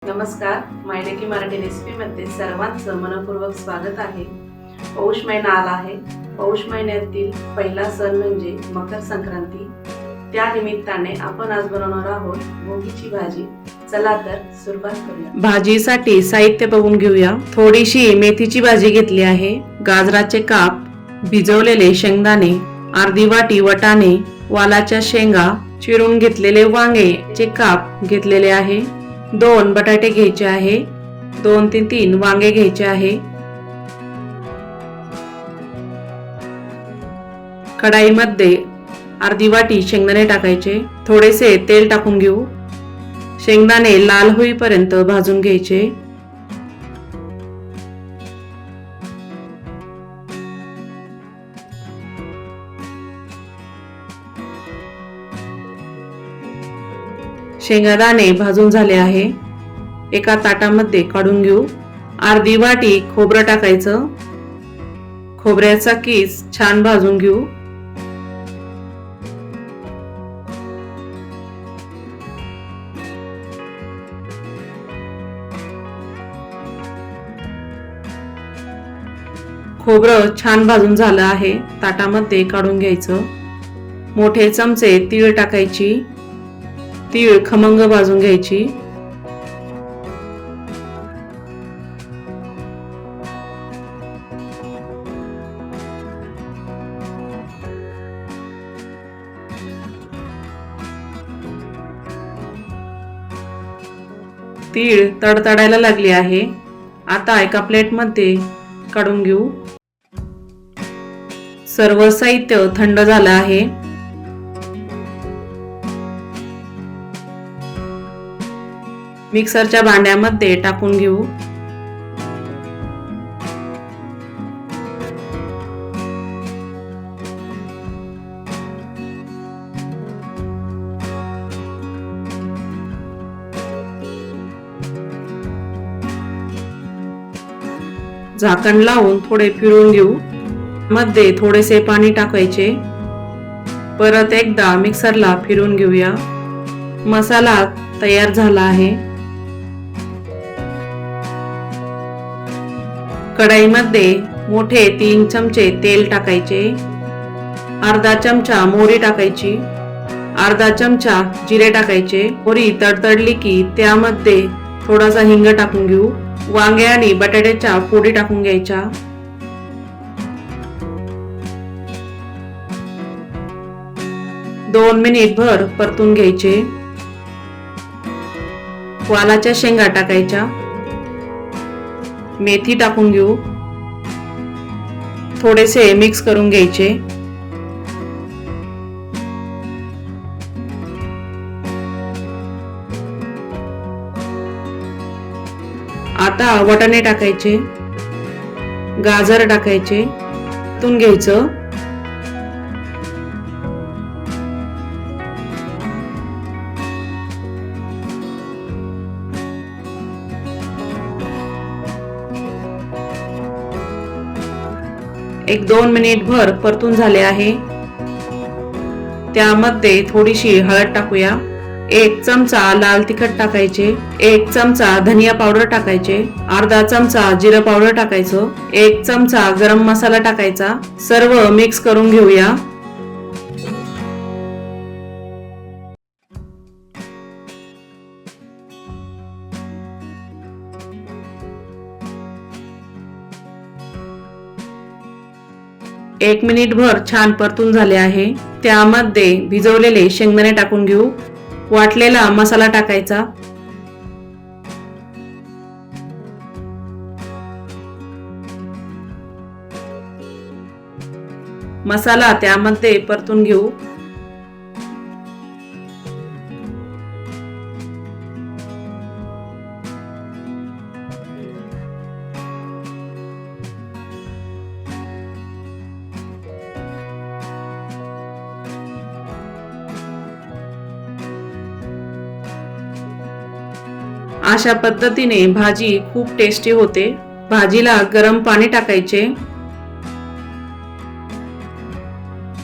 नमस्कार, मायलेकी मराठी रेसिपीमध्ये सर्वांचं मनपूर्वक स्वागत आहे. पौष महिना आला आहे. पौष महिन्यातील पहिला सण म्हणजे मकर संक्रांती. त्या निमित्ताने आपण आज बनवणार आहोत भोगीची भाजी. चला तर सुरुवात करूया. भाजीसाठी साहित्य बघून घेऊया. थोडीशी मेथीची भाजी घेतली आहे, गाजराचे काप, भिजवलेले शेंगदाणे, अर्धी वाटी वाटाणे, वालाच्या शेंगा, चिरून घेतलेले वांगे काप घेतलेले आहे, 2 बटाटे घ्यायचे आहे, 2 ते 3 वांगे घ्यायचे आहे. कढाईमध्ये अर्धी वाटी शेंगदाणे टाकायचे, थोडेसे तेल टाकून घेऊ. शेंगदाणे लाल होईपर्यंत भाजून घ्यायचे. शेंगदाणे भाजून झाले आहे. एका ताटामध्ये काढून घेऊ. अर्धी वाटी खोबरं टाकायचं. खोबऱ्याचा किस छान भाजून घेऊ. खोबरं छान भाजून झालं आहे. ताटामध्ये काढून घ्यायचं. मोठे चमचे तीळ टाकायची. तीळ खमंग भाजून घ्यायची. तीळ तडतडायला लागली आहे. आता एका प्लेटमध्ये काढून घेऊ. सर्व साहित्य थंड झालं आहे. मिक्सरच्या भांड्यामध्ये टाकून घेऊ. झाकण लावून थोडे फिरवून घेऊ. मध्ये थोडेसे पाणी टाकायचे. परत एकदा मिक्सरला फिरवून घेऊया. मसाला तयार झाला आहे. कढाईमध्ये मोठे 3 चमचे तेल टाकायचे. अर्धा चमचा मोहरी टाकायची. अर्धा चमचा जिरे टाकायचे. मोहरी तडतडली की त्यामध्ये थोडासा हिंग टाकून घेऊ. वांगे आणि बटाट्याच्या फोडी टाकून घ्यायच्या. दोन मिनिटभर परतून घ्यायचे. वालाच्या शेंगा टाकायच्या. मेथी टाकून घेऊ. थोडेसे मिक्स करून घ्यायचे. आता वाटाणे टाकायचे. गाजर टाकायचे. परतून घ्यायचं. एक 2 मिनिटभर परतून झाले आहे. त्यामध्ये थोडीशी हळद टाकूया. 1 चमचा लाल तिखट टाकायचे. 1 चमचा धनिया पावडर टाकायचे. अर्धा चमचा जिरं पावडर टाकायचं. 1 चमचा गरम मसाला टाकायचा. सर्व मिक्स करून घेऊया. एक मिनिटभर छान परतून झाले आहे. त्यामध्ये भिजवलेले शेंगदाणे टाकून घेऊ. वाटलेला मसाला टाकायचा. मसाला त्यामध्ये परतून घेऊ. अशा पद्धतीने भाजी खूप टेस्टी होते. भाजीला गरम पाणी टाकायचे.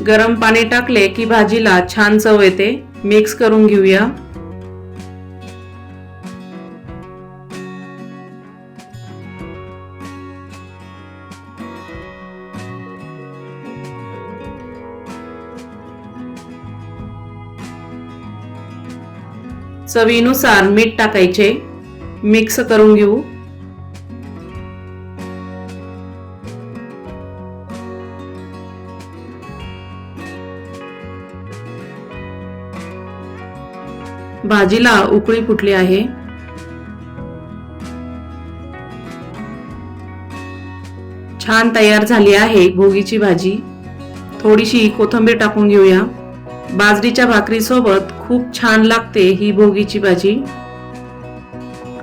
गरम पाणी टाकले की भाजीला छान चव येते. मिक्स करून घेऊया. चवीनुसार मीठ टाकायचे, मिक्स करून घेऊ। भाजीला उकळी फुटली आहे। छान तयार झाली आहे भोगीची भाजी। थोडीशी कोथिंबीर टाकून घेऊया। बाजरीच्या भाकरी सोबत खूप छान लागते ही भोगीची भाजी।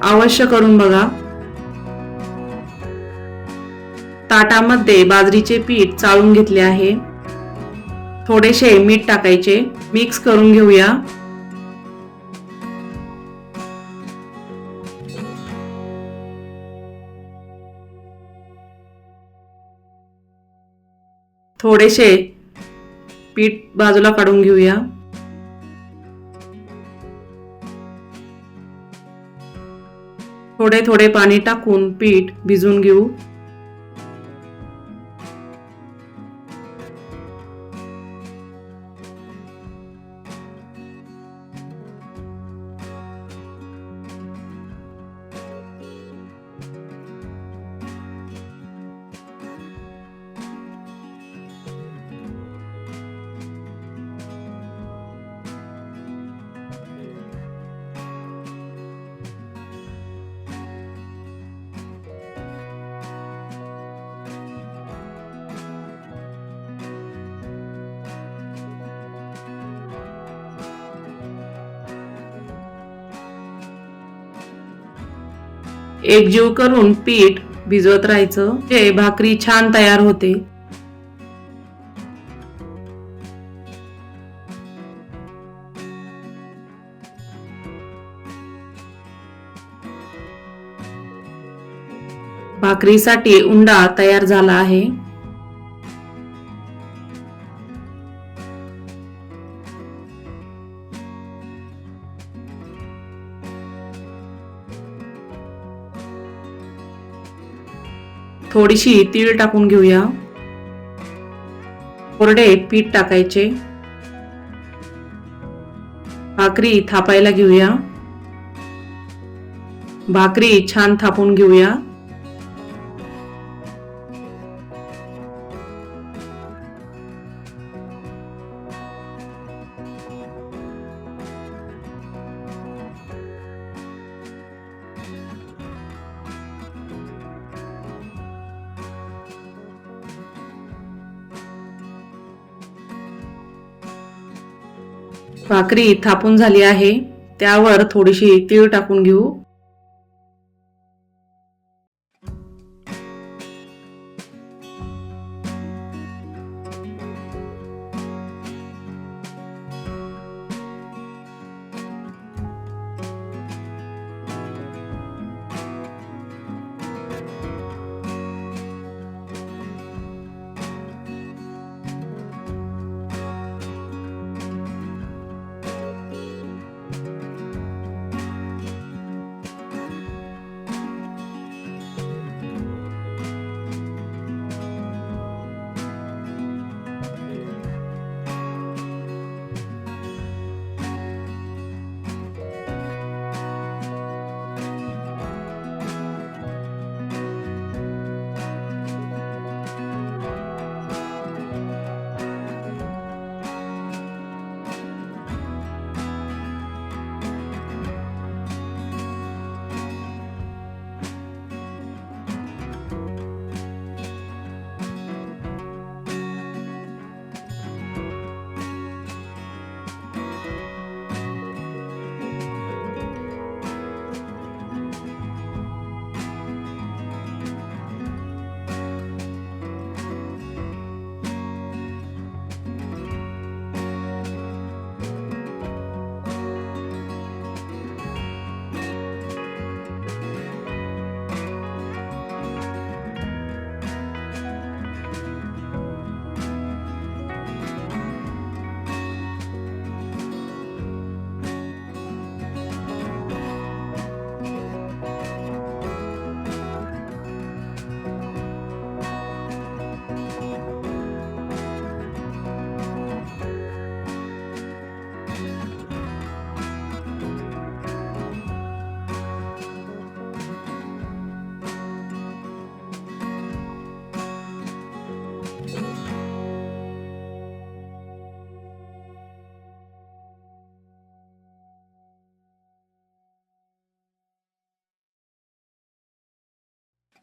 अवश्य करून बघा। ताटामध्ये बाजरीचे पीठ चाळून घेतले आहे। थोडेसे मीठ टाकायचे, मिक्स करून घेऊया। थोडेसे पीठ बाजूला काढून घेऊया। थोडे थोडे पाणी टाकून पीठ भिजवून घेऊ। एकजीव करून पीठ भिजवत राहायचं, जे भाकरी छान तयार होते। भाकरीसाठी उंडा तयार झाला आहे। थोडीशी तीळ टाकून घेऊया। कोरडे पीठ टाकायचे। भाकरी थापायला घेऊया। भाकरी छान थापून घेऊया। भाकरी थापून झाली आहे, त्यावर थोडीशी तीळ टाकून घेऊ।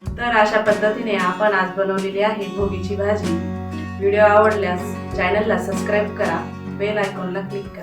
तर अशा पद्धतीने आपण आज बनवलेली आहे भोगीची भाजी. व्हिडिओ आवडल्यास चॅनलला सबस्क्राईब करा, बेल आयकॉनला क्लिक करा.